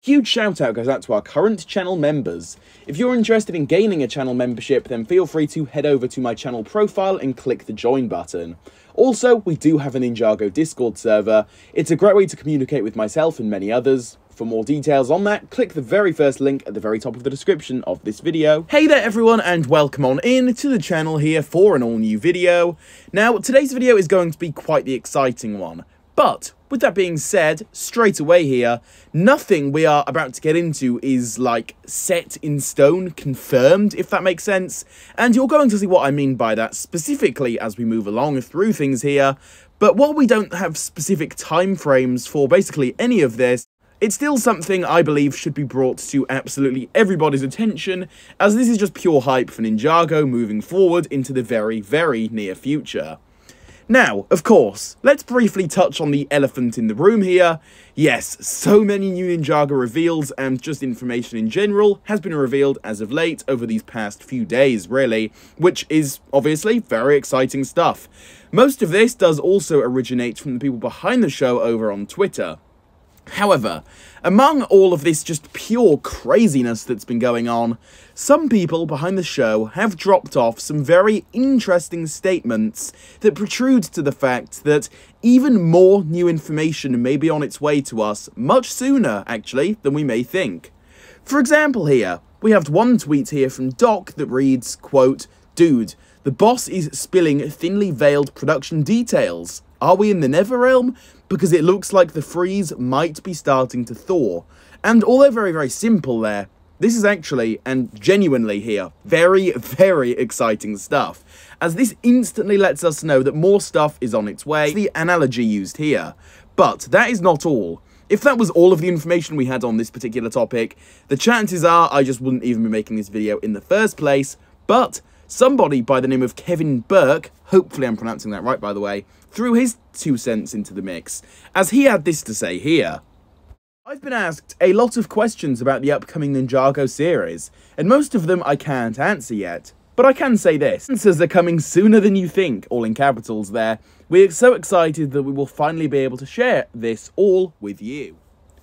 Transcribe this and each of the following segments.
Huge shout out goes out to our current channel members. If you're interested in gaining a channel membership, then feel free to head over to my channel profile and click the join button. Also, we do have a Ninjago Discord server. It's a great way to communicate with myself and many others. For more details on that, click the very first link at the very top of the description of this video. Hey there everyone, and welcome on in to the channel here for an all new video. Now, today's video is going to be quite the exciting one. But, with that being said, straight away here, nothing we are about to get into is, like, set in stone, confirmed, if that makes sense. And you're going to see what I mean by that specifically as we move along through things here. But while we don't have specific time frames for basically any of this, it's still something I believe should be brought to absolutely everybody's attention, as this is just pure hype for Ninjago moving forward into the very, very near future. Now, of course, let's briefly touch on the elephant in the room here. Yes, so many new Ninjago reveals and just information in general has been revealed as of late over these past few days, really, which is obviously very exciting stuff. Most of this does also originate from the people behind the show over on Twitter. However, among all of this just pure craziness that's been going on, some people behind the show have dropped off some very interesting statements that protrude to the fact that even more new information may be on its way to us much sooner, actually, than we may think. For example here, we have one tweet here from Doc that reads, quote, "Dude, the boss is spilling thinly veiled production details. Are we in the Netherrealm? Because it looks like the freeze might be starting to thaw." And although very, very simple there, this is actually, and genuinely here, very, very exciting stuff, as this instantly lets us know that more stuff is on its way, the analogy used here. But that is not all. If that was all of the information we had on this particular topic, the chances are I just wouldn't even be making this video in the first place, but somebody by the name of Kevin Burke, hopefully I'm pronouncing that right by the way, threw his 2 cents into the mix, as he had this to say here. "I've been asked a lot of questions about the upcoming Ninjago series, and most of them I can't answer yet. But I can say this, answers are coming sooner than you think," all in capitals there. "We're so excited that we will finally be able to share this all with you."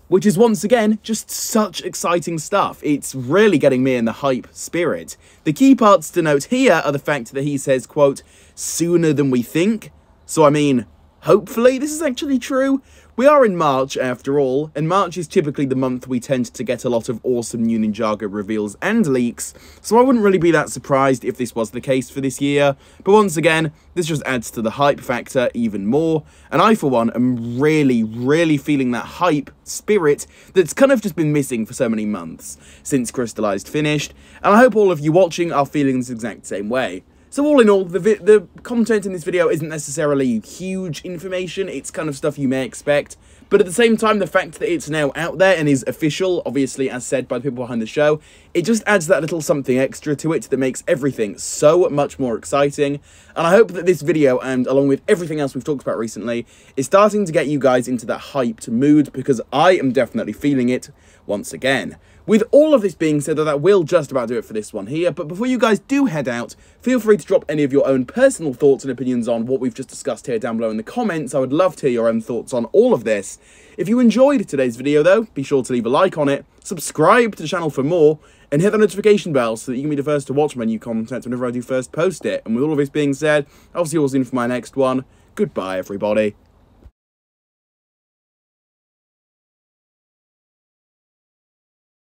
Which is once again, just such exciting stuff. It's really getting me in the hype spirit. The key parts to note here are the fact that he says, quote, "sooner than we think." So I mean, hopefully this is actually true. We are in March after all, and March is typically the month we tend to get a lot of awesome new Ninjago reveals and leaks, so I wouldn't really be that surprised if this was the case for this year. But once again, this just adds to the hype factor even more, and I for one am really, really feeling that hype spirit that's kind of just been missing for so many months since Crystalized finished, and I hope all of you watching are feeling this exact same way. So all in all, the content in this video isn't necessarily huge information, it's kind of stuff you may expect, but at the same time, the fact that it's now out there and is official, obviously as said by the people behind the show, it just adds that little something extra to it that makes everything so much more exciting, and I hope that this video, and along with everything else we've talked about recently, is starting to get you guys into that hyped mood, because I am definitely feeling it once again. With all of this being said, that will just about do it for this one here, but before you guys do head out, feel free to drop any of your own personal thoughts and opinions on what we've just discussed here down below in the comments. I would love to hear your own thoughts on all of this. If you enjoyed today's video though, be sure to leave a like on it, subscribe to the channel for more, and hit the notification bell so that you can be the first to watch my new content whenever I do first post it. And with all of this being said, I'll see you all soon for my next one. Goodbye everybody.